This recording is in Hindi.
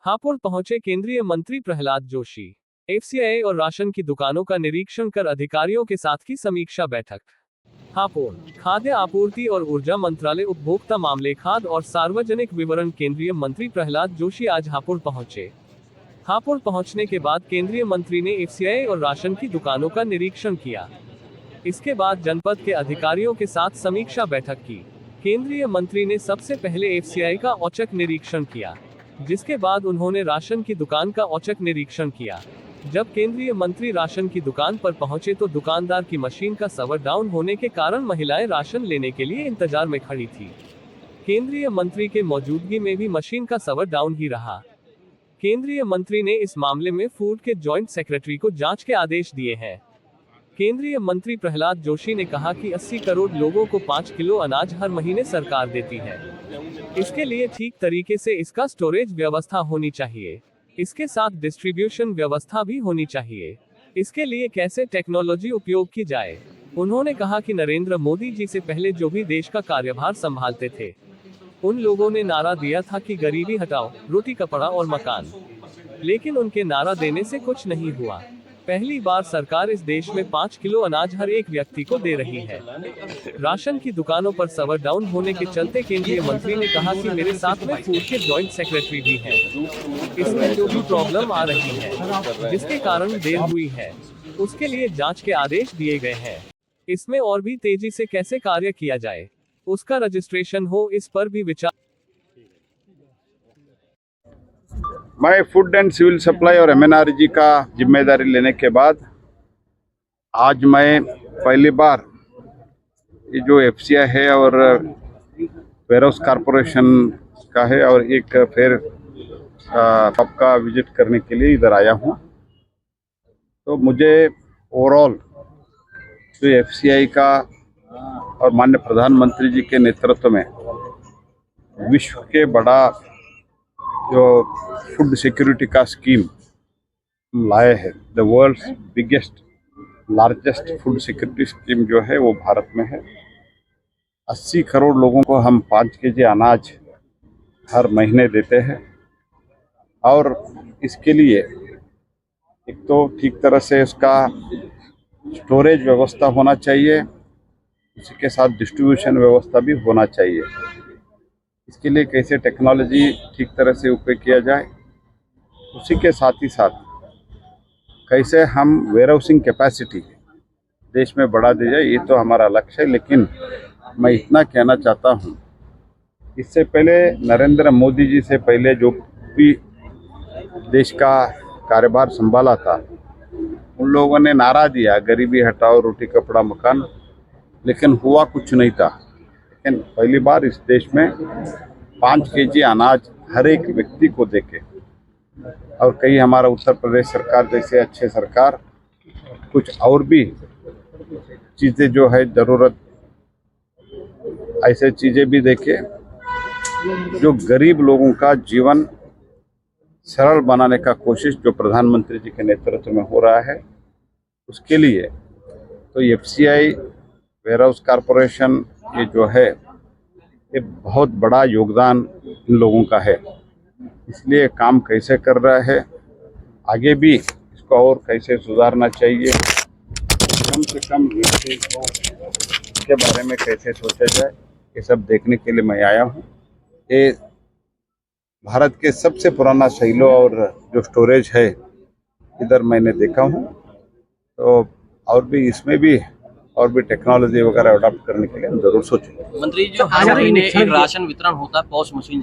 हापुड़ पहुंचे केंद्रीय मंत्री प्रहलाद जोशी। एफसीआई और राशन की दुकानों का निरीक्षण कर अधिकारियों के साथ की समीक्षा बैठक। हापुड़ खाद्य आपूर्ति और ऊर्जा मंत्रालय उपभोक्ता मामले खाद्य और सार्वजनिक वितरण केंद्रीय मंत्री प्रहलाद जोशी आज हापुड़ पहुंचे। हापुड़ पहुंचने के बाद केंद्रीय मंत्री ने एफसीआई और राशन की दुकानों का निरीक्षण किया। इसके बाद जनपद के अधिकारियों के साथ समीक्षा बैठक की। केंद्रीय मंत्री ने सबसे पहले एफसीआई का औचक निरीक्षण किया, जिसके बाद उन्होंने राशन की दुकान का औचक निरीक्षण किया। जब केंद्रीय मंत्री राशन की दुकान पर पहुंचे तो दुकानदार की मशीन का सर्वर डाउन होने के कारण महिलाएं राशन लेने के लिए इंतजार में खड़ी थी। केंद्रीय मंत्री के मौजूदगी में भी मशीन का सर्वर डाउन ही रहा। केंद्रीय मंत्री ने इस मामले में फूड के जॉइंट सेक्रेटरी को जांच के आदेश दिए हैं। केंद्रीय मंत्री प्रहलाद जोशी ने कहा कि 80 करोड़ लोगों को 5 किलो अनाज हर महीने सरकार देती है। इसके लिए ठीक तरीके से इसका स्टोरेज व्यवस्था होनी चाहिए। इसके साथ डिस्ट्रीब्यूशन व्यवस्था भी होनी चाहिए। इसके लिए कैसे टेक्नोलॉजी उपयोग की जाए। उन्होंने कहा कि नरेंद्र मोदी जी से पहले जो भी देश का कार्यभार संभालते थे, उन लोगों ने नारा दिया था कि गरीबी हटाओ, रोटी कपड़ा और मकान, लेकिन उनके नारा देने से कुछ नहीं हुआ। पहली बार सरकार इस देश में 5 किलो अनाज हर एक व्यक्ति को दे रही है। राशन की दुकानों पर सर्वर डाउन होने के चलते केंद्रीय मंत्री ने कहा कि मेरे साथ में फूड के जॉइंट सेक्रेटरी भी हैं। इसमें जो भी प्रॉब्लम आ रही है, जिसके कारण देर हुई है, उसके लिए जांच के आदेश दिए गए हैं। इसमें और भी तेजी से कैसे कार्य किया जाए, उसका रजिस्ट्रेशन हो, इस पर भी विचार। मैं फूड एंड सिविल सप्लाई और एमएनआरजी का जिम्मेदारी लेने के बाद आज मैं पहली बार ये जो एफसीआई है और वेयरहाउस कॉरपोरेशन का है और एक फिर सबका विजिट करने के लिए इधर आया हूँ। तो मुझे ओवरऑल जो एफसीआई का और माननीय प्रधानमंत्री जी के नेतृत्व में विश्व के बड़ा जो फूड सिक्योरिटी का स्कीम लाए हैं, the world's biggest largest food security scheme जो है वो भारत में है। 80 करोड़ लोगों को हम 5 केजी अनाज हर महीने देते हैं और इसके लिए एक तो ठीक तरह से उसका स्टोरेज व्यवस्था होना चाहिए, उसी के साथ डिस्ट्रीब्यूशन व्यवस्था भी होना चाहिए। इसके लिए कैसे टेक्नोलॉजी ठीक तरह से उपयोग किया जाए, उसी के साथ ही साथ कैसे हम वेयरहाउसिंग कैपेसिटी देश में बढ़ा दी जाए, ये तो हमारा लक्ष्य है। लेकिन मैं इतना कहना चाहता हूँ, इससे पहले नरेंद्र मोदी जी से पहले जो भी देश का कार्यभार संभाला था, उन लोगों ने नारा दिया गरीबी हटाओ, रोटी कपड़ा मकान, लेकिन हुआ कुछ नहीं था। लेकिन पहली बार इस देश में 5 केजी अनाज हर एक व्यक्ति को देके, और कई हमारा उत्तर प्रदेश सरकार जैसे अच्छे सरकार कुछ और भी चीज़ें जो है ज़रूरत, ऐसे चीज़ें भी देके जो गरीब लोगों का जीवन सरल बनाने का कोशिश जो प्रधानमंत्री जी के नेतृत्व में हो रहा है, उसके लिए तो एफसीआई वेयरहाउस कॉरपोरेशन ये जो है ये बहुत बड़ा योगदान इन लोगों का है। इसलिए काम कैसे कर रहा है, आगे भी इसको और कैसे सुधारना चाहिए, कम से कम इसके बारे में कैसे सोचा जाए, ये सब देखने के लिए मैं आया हूँ। ये भारत के सबसे पुराना शैलो और जो स्टोरेज है इधर मैंने देखा हूँ। तो और भी इसमें भी और भी टेक्नोलॉजी वगैरह अडॉप्ट करने के लिए हम जरूर सोचेंगे। मंत्री जो हर महीने एक राशन वितरण होता है पॉस मशीन